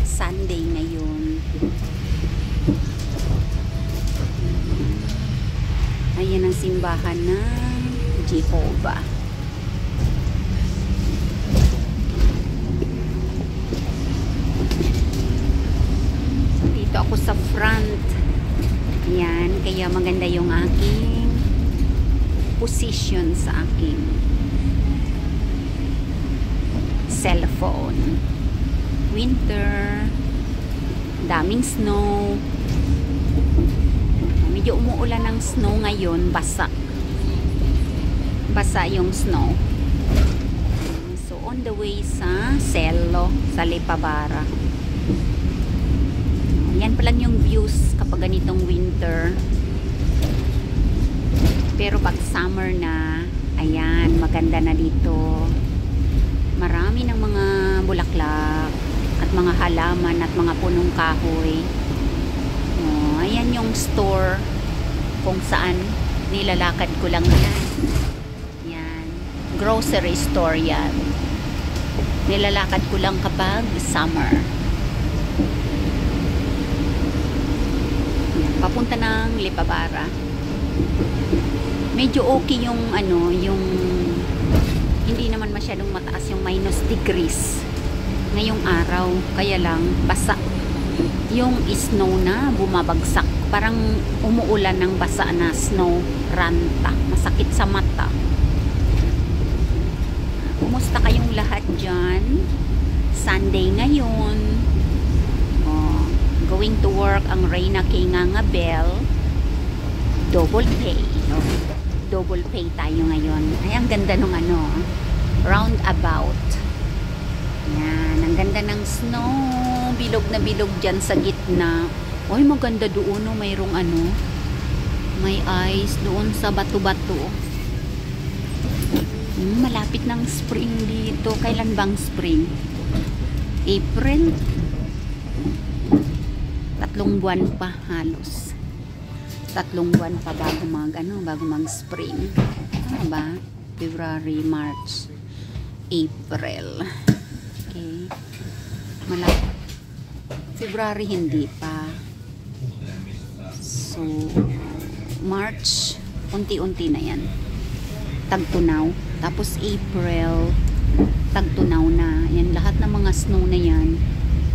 Sunday ngayon. Ayan ang simbahan ng Jehovah. So, dito ako sa front. Ayan, kaya maganda yung aking position sa aking cellphone. Winter, daming snow. Medyo umuulan ng snow ngayon, basa yung snow. So on the way sa Selo, sa Lepabara. Yan pa lang yung views kapag ganitong winter. Pero pag summer na, ayan, maganda na dito. Marami ng mga bulaklak at mga halaman at mga punong kahoy. Ayan yung store kung saan nilalakad ko lang yan. Yan. Grocery store yan. Nilalakad ko lang kapag summer. Yan. Papunta ng Lepabara. Medyo okay yung ano, yung hindi naman masyadong mataas yung minus degrees ngayong araw. Kaya lang basa yung snow na bumabagsak. Parang umuulan ng basa na snow, ranta. Masakit sa mata. Kumusta kayong lahat dyan? Sunday ngayon. Going to work ang Reyna K. Ngangabel. Double pay. No? Double pay tayo ngayon. Ay, ang ganda nung ano, roundabout. Yan, ang ganda ng snow. Bilog na bilog dyan sa gitna. Oy, maganda doon, no? Mayroong ano, may ice doon sa bato-bato. Malapit ng spring dito. Kailan bang spring? April? 3 buwan pa halos. 3 buwan pa bago mag spring. Ano ba? February, March, April. Okay. Malapit. February hindi pa. So, March, unti-unti na yan. Tagtunaw. Tapos April, tagtunaw na. Yan, lahat ng mga snow na yan,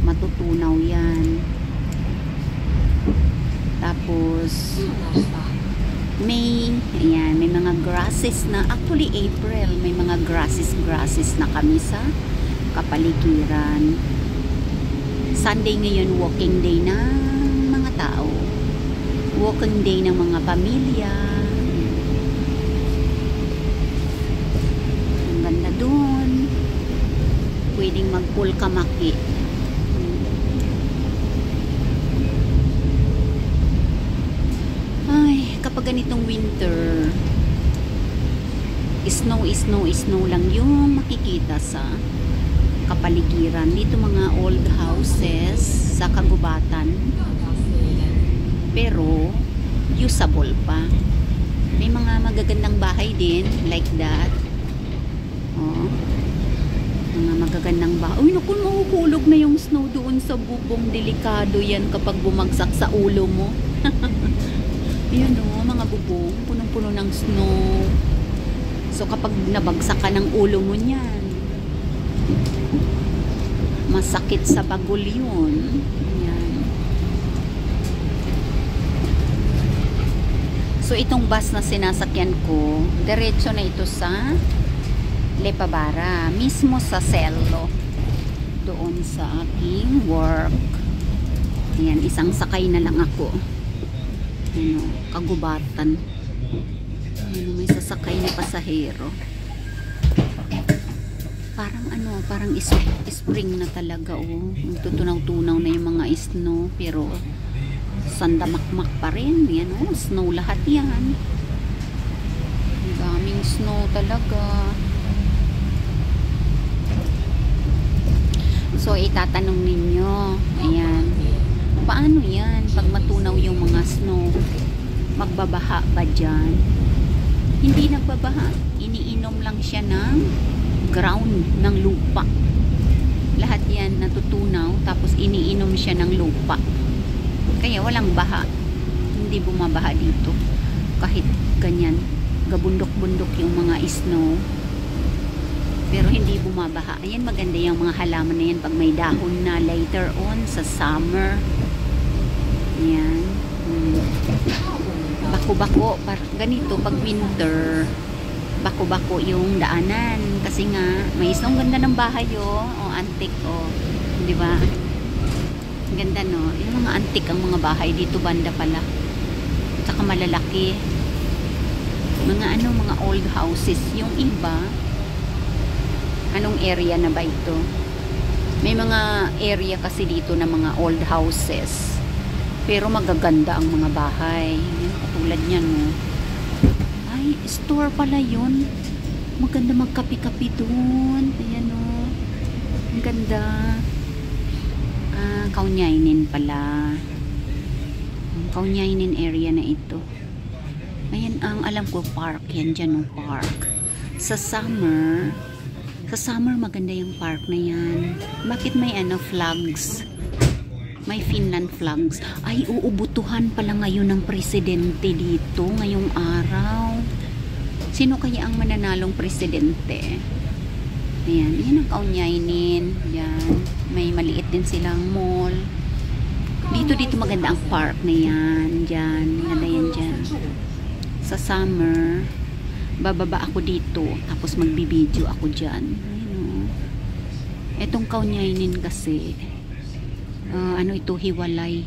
matutunaw yan. Tapos, May, ayan, may mga grasses na. Actually, April, may mga grasses na kami sa kapaligiran. Sunday ngayon, walking day ng mga tao. Walking day ng mga pamilya. Ang ganda dun. Pwedeng magpulkamaki. Ay, kapag ganitong winter, snow lang yung makikita sa kapaligiran. Dito mga old houses sa kagubatan. Pero usable pa. May mga magagandang bahay din like that. Oh. Mga magagandang bahay. Uy, naku, mahuhulog na yung snow doon sa bubong. Delikado yan kapag bumagsak sa ulo mo. Yun o, mga bubong. Punong-puno ng snow. So kapag nabagsak ka ng ulo mo niyan, masakit sa bagol yun. Ayan. So itong bus na sinasakyan ko, diretso na ito sa Lepabara, mismo sa Selo, doon sa aking work. Ayan, isang sakay na lang ako. Ano, kagubatan. Ano, may sasakay na pasahero. Parang ano, parang spring na talaga, oh. Tutunaw-tunaw na yung mga snow, pero sandamakmak pa rin. Yan, oh, snow lahat yan. Ang daming snow talaga. So, itatanong ninyo, ayan, paano yan pag matunaw yung mga snow? Magbabaha ba dyan? Hindi nagbabaha. Iniinom lang siya ng ground, ng lupa. Lahat yan natutunaw, tapos iniinom siya ng lupa. Kaya walang baha. Hindi bumabaha dito. Kahit ganyan, gabundok-bundok yung mga snow. Pero hindi bumabaha. Ayan, maganda yung mga halaman na yan pag may dahon na later on sa summer. Ayan. Bako-bako. Ganito pag winter. Bako-bako yung daanan. Kasi nga, may snow. Ganda ng bahay, oh. O, antique, oh. Diba? Ganda, no? Yung mga antique ang mga bahay dito, banda pala. Saka malalaki. Mga mga old houses. Yung iba, anong area na ba ito? May mga area kasi dito na mga old houses. Pero magaganda ang mga bahay. Katulad niyan, no? Ay, store pala yun. Maganda magkapi-kapi dun. Ayan, no? Ang ganda. Kaunyainin pala. Kaunyainin area na ito. Ayan, ang alam ko, park. Yan dyan, no? Park. Sa summer maganda yung park na yan. Bakit may flags? May Finland flags. Ay, uubutuhan pala ngayon ng presidente dito ngayong araw. Sino kaya ang mananalong presidente? Ayan, yan ang kaunyainin. Yan. May maliit din silang mall. Dito maganda ang park na yan. Diyan, maganda yan dyan. Sa summer, bababa ako dito, tapos magbibideo ako dyan. Etong kaunyainin kasi, ito, hiwalay.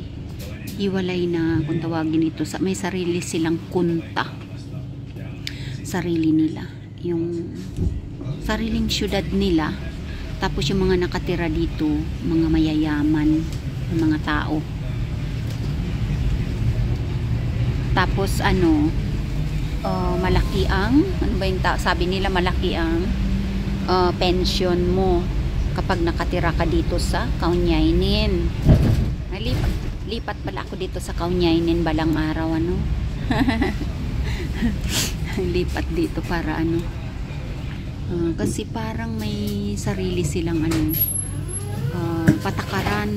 Hiwalay na, kung tawagin ito, may sarili silang kunta. Sarili nila. Yung sariling syudad nila. Tapos yung mga nakatira dito, mga mayayaman, mga tao. Tapos malaki ang, sabi nila malaki ang pension mo kapag nakatira ka dito sa Kaunyainin. Lipat pala ako dito sa Kaunyainin balang araw, lipat dito para kasi parang may sarili silang patakaran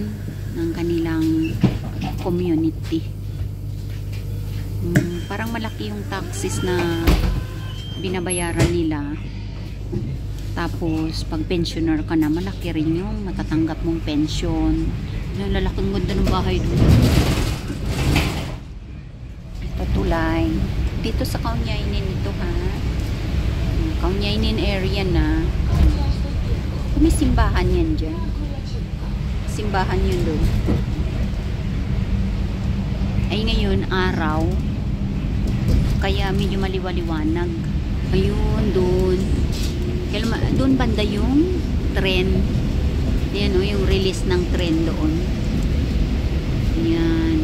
ng kanilang community. Parang malaki yung taxes na binabayaran nila. Tapos pag pensioner ka na, malaki rin yung matatanggap mong pension. Lalaking ganda ng bahay doon. Ito tulay. Dito sa Kaunyainin ito, ha. Kaunyainin area na. May simbahan yan dyan. Simbahan yun doon. Ay ngayon araw, kaya medyo maliwaliwanag. Ayun, doon. Doon banda yung tren. Yan, yung release ng tren doon. Yan.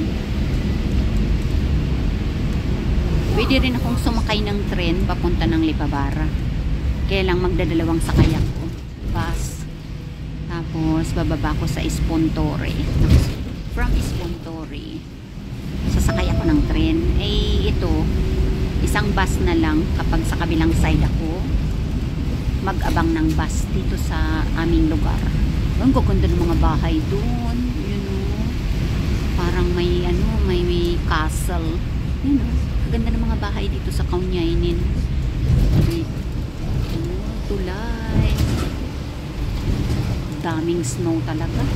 Pwede rin akong sumakay ng tren papunta ng Lipabara. Kaya lang magdadalawang sakay ako. Bus. Tapos bababa ko sa Espontore. From Espontore, sasakay ako ng tren. Ito, isang bus na lang kapag sa kabilang side ako mag-abang ng bus dito sa aming lugar. Ang gaganda ng mga bahay doon. Parang may may castle. Ganda ng mga bahay dito sa Kaunyainin. Tulay. Daming snow talaga.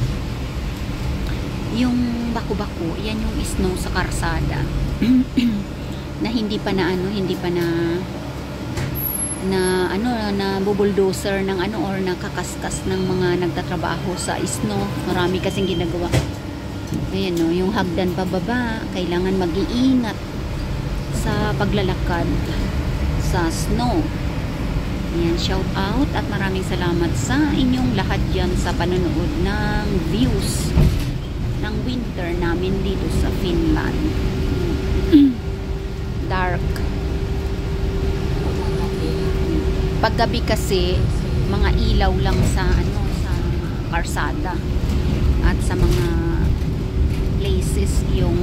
Yung bako-bako, yan yung snow sa karsada. Na hindi pa na bubulldozer ng or nakakaskas ng mga nagtatrabaho sa snow. Marami kasing ginagawa. Ayan, yung hagdan pababa, kailangan mag-iingat sa paglalakad sa snow. Ayan, shout out at maraming salamat sa inyong lahat dyan sa panonood ng views ng winter namin dito sa Finland. Dark. Paggabi kasi mga ilaw lang sa sa karsada at sa mga places yung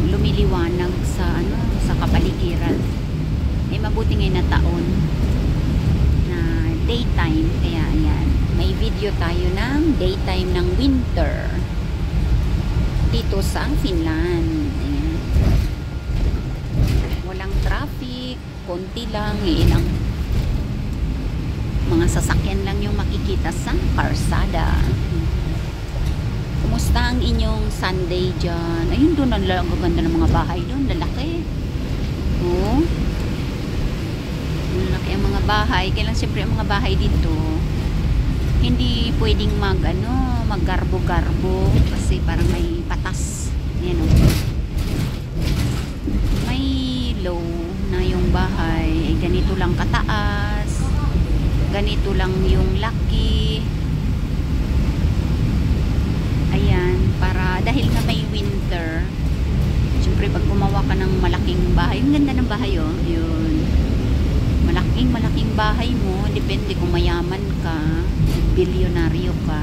lumiliwanag sa sa kapaligiran. Mabuti ngayon na taon na daytime. Kaya ayan, may video tayo ng daytime ng winter dito sa Finland. Ayan. Walang traffic, konti lang, ilang mga sasakyan lang yung makikita sa karsada. Kumusta ang inyong Sunday dyan? Ayun, doon ang gaganda ng mga bahay doon, lalaki. Oh, lalaki ang mga bahay. Kailan siyempre ang mga bahay dito hindi pwedeng maggarbo-garbo kasi parang may patas. Yan o, may low na yung bahay, ganito lang kataas, ganito lang yung laki. Ayan, para dahil na may winter, siyempre pag gumawa ka ng malaking bahay, ang ganda ng bahay oh, yun, malaking bahay mo, depende kung mayaman ka, bilyonaryo ka,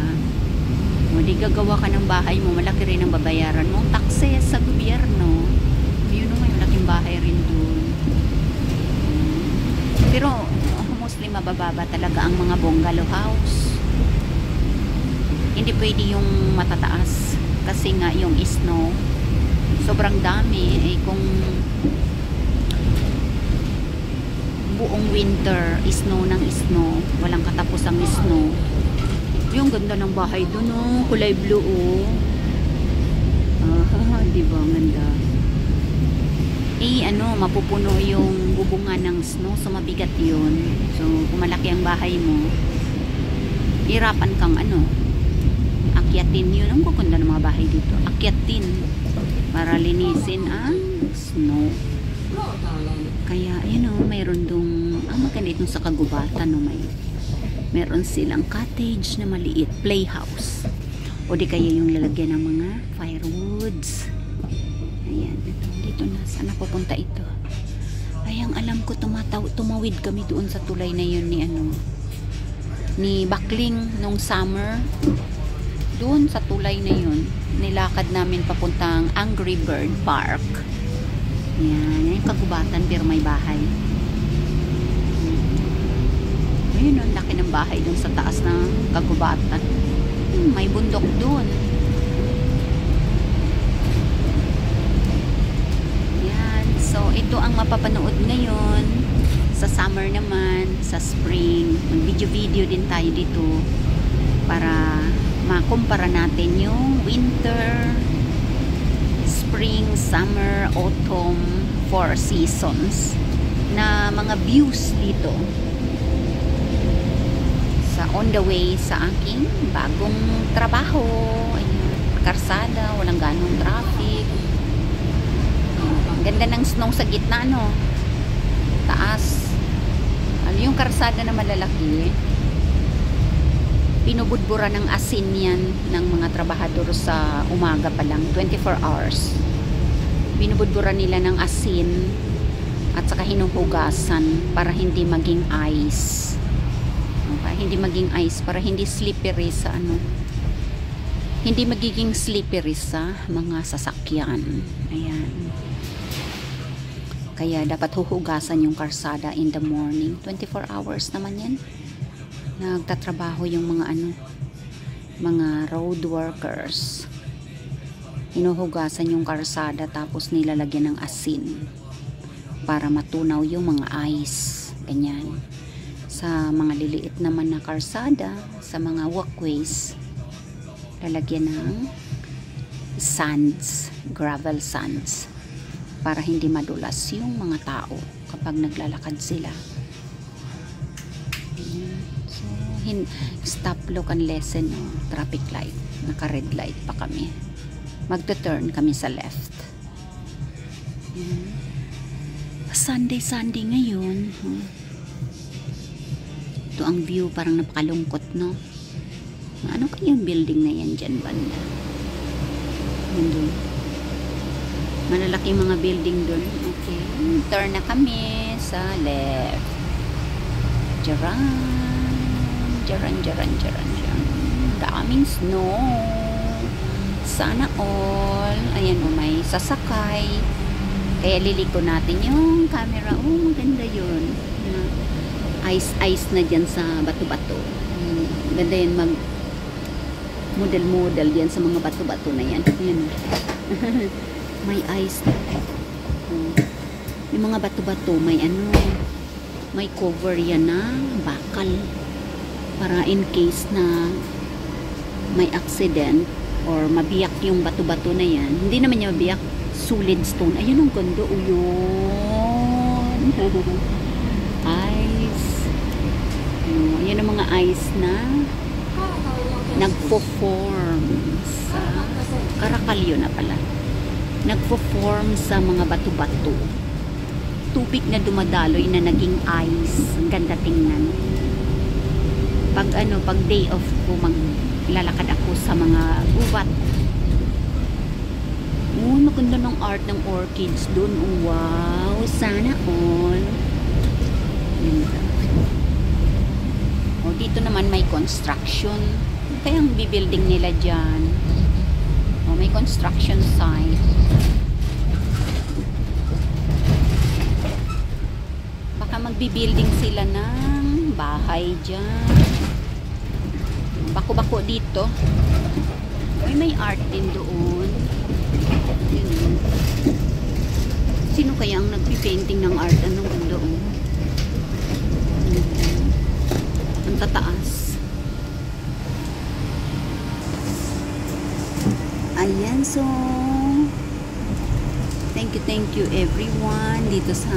o di gagawa ka ng bahay mo, malaki rin ang babayaran mo, taxes sa gobyerno. Yun o, may malaking bahay rin dun. Pero mostly mabababa talaga ang mga bungalow house. Hindi pwede yung matataas kasi nga yung snow sobrang dami. Eh kung buong winter snow ng snow, walang katapusang snow. Yung ganda ng bahay dun oh, kulay blue oh. Diba ang ganda. Eh ano, mapupuno yung bubungan ng snow, so mabigat yun. So kung malaki ang bahay mo, hirapan kang akyatin yun. Ang gaganda ng mga bahay dito, akyatin para linisin ang snow. Kaya yun o, mayroon dong maganda itong sa kagubatan o, meron silang cottage na maliit, playhouse, o di kaya yung lalagyan ng mga firewoods. Ayan, dito na, sana pupunta ito. Ay, ang alam ko, tumawid kami doon sa tulay na yun ni Bakling nung summer. Doon sa tulay na yun, nilakad namin papuntang Angry Bird Park. Yan, yung kagubatan pero may bahay. Ayun, ang laki ng bahay dun sa taas ng kagubatan. May bundok dun. Yan, so ito ang mapapanood ngayon. Sa summer naman, sa spring, mag-video din tayo dito para makumpara natin yung winter, spring, summer, autumn, 4 seasons na mga views dito sa on the way sa aking bagong trabaho. Ayun, karsada, walang ganong traffic. Ang ganda ng snow sa gitna taas. Yung karsada na malalaki, pinubudbura ng asin yan ng mga trabahador sa umaga pa lang, 24 hours. Binubudbura nila ng asin at saka hinuhugasan para hindi maging ice. Okay? Hindi maging ice, para hindi slippery sa hindi magiging slippery sa mga sasakyan. Ayan. Kaya dapat huhugasan yung karsada in the morning. 24 hours naman yan. Nagtatrabaho yung mga road workers. Hinuhugasan yung karsada tapos nilalagyan ng asin para matunaw yung mga ice. Ganyan. Sa mga liliit naman na karsada, sa mga walkways, lalagyan ng sands, gravel sands, para hindi madulas yung mga tao kapag naglalakad sila. So, stop, look and listen, traffic light, naka red light pa kami, magto-turn kami sa left. Sunday ngayon. Ito ang view, parang napakalungkot ano kayang building na yan dyan banda? Doon, malalaking mga building doon. Okay, turn na kami sa left. Jaran. Daming snow. Sana all. Ayan o, may sasakay. Kaya liliko natin yung camera. Oh, maganda yun. ice na dyan sa bato-bato. Ganda yan mag model yan sa mga bato-bato na yan. Ayan. May ice. Yung mga bato-bato, may ano, may cover yan na bakal. Para in case na may accident or mabiyak yung bato-bato na yan. Hindi naman niya mabiyak. Solid stone. Ayun ang ganda. O yun. Ice. Ayan ang mga ice na nagpo-form sa Karakalyo na pala. Nagpo-form sa mga bato-bato. Tubig na dumadaloy na naging ice. Ang ganda tingnan. Pag day off ko, maglalakad ako sa mga gubat. Oh, maganda ng art ng orchids doon. Oh, wow, sana all. Oh, dito naman may construction. Kaya ang bibuilding nila dyan. Oh, may construction site. Baka magbibuilding sila ng bahay dyan. Bako-bako dito. Ay, may art din doon. Yun. Sino kaya ang nagpipainting ng art? Anong ganda oh? Ang tataas. Ayan, so thank you everyone dito sa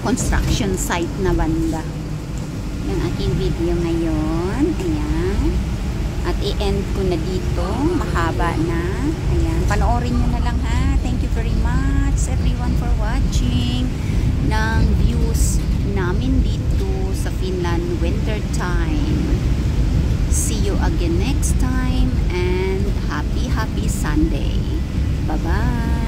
construction site na banda. Yung aking video ngayon. Ayan. At i-end ko na dito. Mahaba na. Ayan. Panoorin nyo na lang ha. Thank you very much everyone for watching ng views namin dito sa Finland winter time. See you again next time and happy Sunday. Bye-bye.